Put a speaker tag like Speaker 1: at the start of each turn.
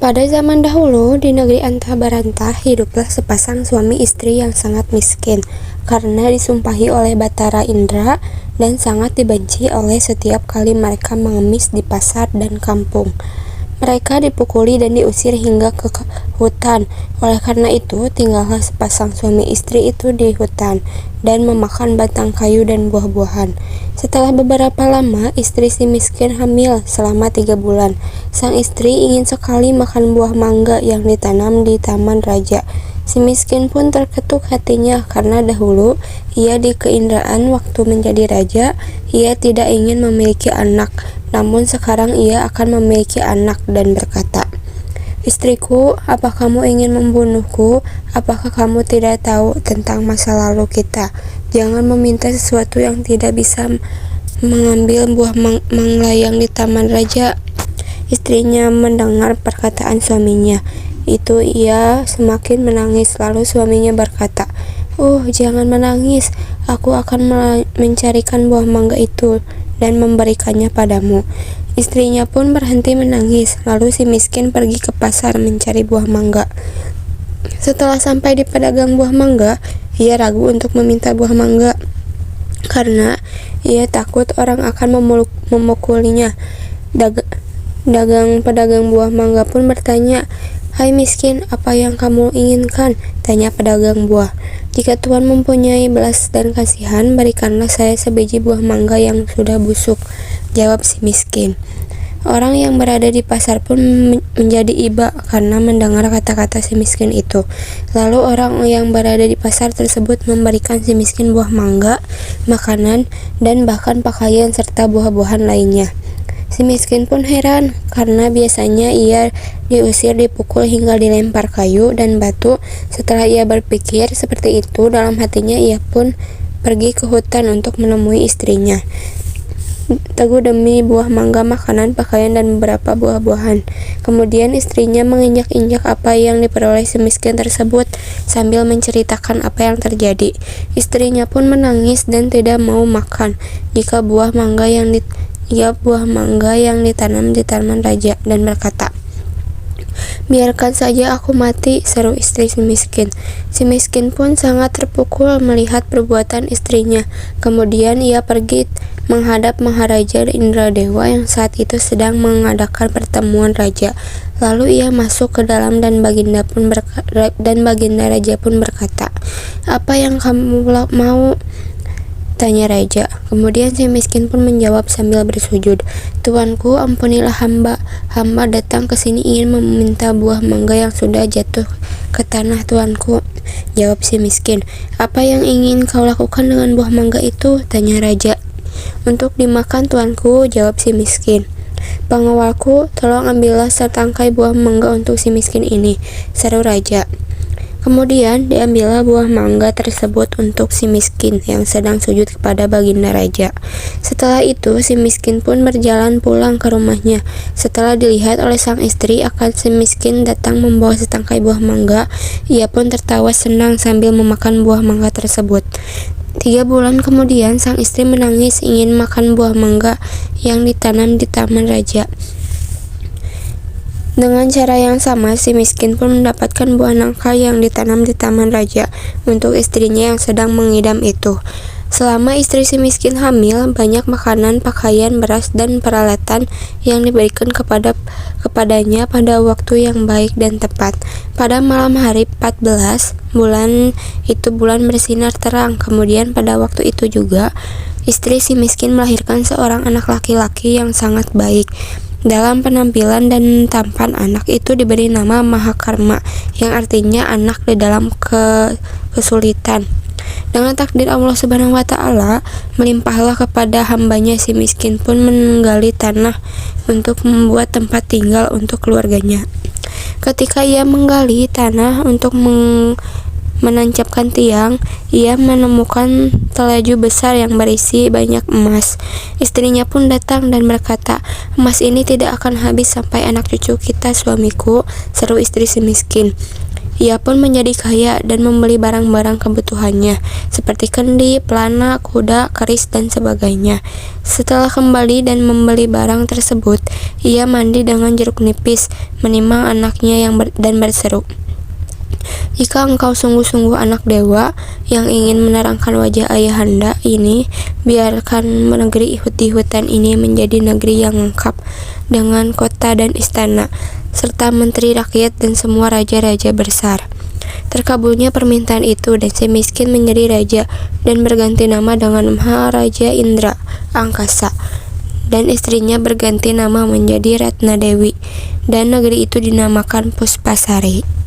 Speaker 1: Pada zaman dahulu, di negeri Antah Barantah, hiduplah sepasang suami istri yang sangat miskin, karena disumpahi oleh Batara Indra dan sangat dibenci oleh setiap kali mereka mengemis di pasar dan kampung. Mereka dipukuli dan diusir hingga ke hutan. Oleh karena itu, tinggallah sepasang suami istri itu di hutan dan memakan batang kayu dan buah-buahan. Setelah beberapa lama, istri si miskin hamil selama 3 bulan. Sang istri ingin sekali makan buah mangga yang ditanam di taman raja. Si miskin pun terketuk hatinya karena dahulu ia di keindaraan waktu menjadi raja, ia tidak ingin memiliki anak. Namun sekarang ia akan memiliki anak dan berkata, "Istriku, apa kamu ingin membunuhku? Apakah kamu tidak tahu tentang masa lalu kita? Jangan meminta sesuatu yang tidak bisa mengambil buah manglayang di taman raja." Istrinya mendengar perkataan suaminya itu, ia semakin menangis. Lalu suaminya berkata, Jangan menangis, aku akan mencarikan buah mangga itu dan memberikannya padamu." Istrinya pun berhenti menangis. Lalu si miskin pergi ke pasar mencari buah mangga. Setelah sampai di pedagang buah mangga, ia ragu untuk meminta buah mangga karena ia takut orang akan memukulinya. Pedagang buah mangga pun bertanya, "Hai miskin, apa yang kamu inginkan?" tanya pedagang buah. "Jika Tuhan mempunyai belas dan kasihan, berikanlah saya sebiji buah mangga yang sudah busuk," jawab si miskin. Orang yang berada di pasar pun menjadi iba karena mendengar kata-kata si miskin itu. Lalu orang yang berada di pasar tersebut memberikan si miskin buah mangga, makanan, dan bahkan pakaian serta buah-buahan lainnya. Si miskin pun heran karena biasanya ia diusir, dipukul hingga dilempar kayu dan batu. Setelah ia berpikir seperti itu dalam hatinya, ia pun pergi ke hutan untuk menemui istrinya. Teguh demi buah mangga, makanan, pakaian, dan beberapa buah-buahan. Kemudian istrinya menginjak-injak apa yang diperoleh si miskin tersebut sambil menceritakan apa yang terjadi. Istrinya pun menangis dan tidak mau makan jika buah mangga yang ditanam di taman raja dan berkata, "Biarkan saja aku mati," seru istri si miskin. Si miskin pun sangat terpukul melihat perbuatan istrinya. Kemudian ia pergi menghadap Maharaja Indradewa yang saat itu sedang mengadakan pertemuan raja. Lalu ia masuk ke dalam dan baginda raja pun berkata, "Apa yang kamu mau?" tanya raja. Kemudian si miskin pun menjawab sambil bersujud, "Tuanku, ampunilah hamba. Hamba datang ke sini ingin meminta buah mangga yang sudah jatuh ke tanah, tuanku," jawab si miskin. "Apa yang ingin kau lakukan dengan buah mangga itu?" tanya raja. "Untuk dimakan, tuanku," jawab si miskin. "Pengawalku, tolong ambillah setangkai buah mangga untuk si miskin ini," seru raja. Kemudian diambillah buah mangga tersebut untuk si miskin yang sedang sujud kepada baginda raja. Setelah itu si miskin pun berjalan pulang ke rumahnya. Setelah dilihat oleh sang istri akan si miskin datang membawa setangkai buah mangga, ia pun tertawa senang sambil memakan buah mangga tersebut. 3 bulan kemudian sang istri menangis ingin makan buah mangga yang ditanam di taman raja. Dengan cara yang sama, si miskin pun mendapatkan buah nangka yang ditanam di taman raja untuk istrinya yang sedang mengidam itu. Selama istri si miskin hamil, banyak makanan, pakaian, beras, dan peralatan yang diberikan kepadanya pada waktu yang baik dan tepat. Pada malam hari 14 bulan itu bulan bersinar terang. Kemudian pada waktu itu juga istri si miskin melahirkan seorang anak laki-laki yang sangat baik. Dalam penampilan dan tampan anak itu diberi nama Mahakarma, yang artinya anak di dalam kesulitan. Dengan takdir Allah Subhanahu wa Ta'ala, melimpahlah kepada hambanya si miskin pun menggali tanah untuk membuat tempat tinggal untuk keluarganya. Ketika ia menggali tanah untuk menancapkan tiang, ia menemukan telaju besar yang berisi banyak emas. Istrinya pun datang dan berkata, "Emas ini tidak akan habis sampai anak cucu kita, suamiku," seru istri si miskin. Ia pun menjadi kaya dan membeli barang-barang kebutuhannya, seperti kendi, pelana, kuda, keris, dan sebagainya. Setelah kembali dan membeli barang tersebut, ia mandi dengan jeruk nipis, menimang anaknya dan berseru, "Jika engkau sungguh-sungguh anak dewa yang ingin menerangkan wajah ayahanda ini, biarkan negeri di hutan ini menjadi negeri yang lengkap dengan kota dan istana, serta menteri rakyat dan semua raja-raja besar." Terkabulnya permintaan itu dan si miskin menjadi raja dan berganti nama dengan Maharaja Indra Angkasa, dan istrinya berganti nama menjadi Ratna Dewi, dan negeri itu dinamakan Puspasari.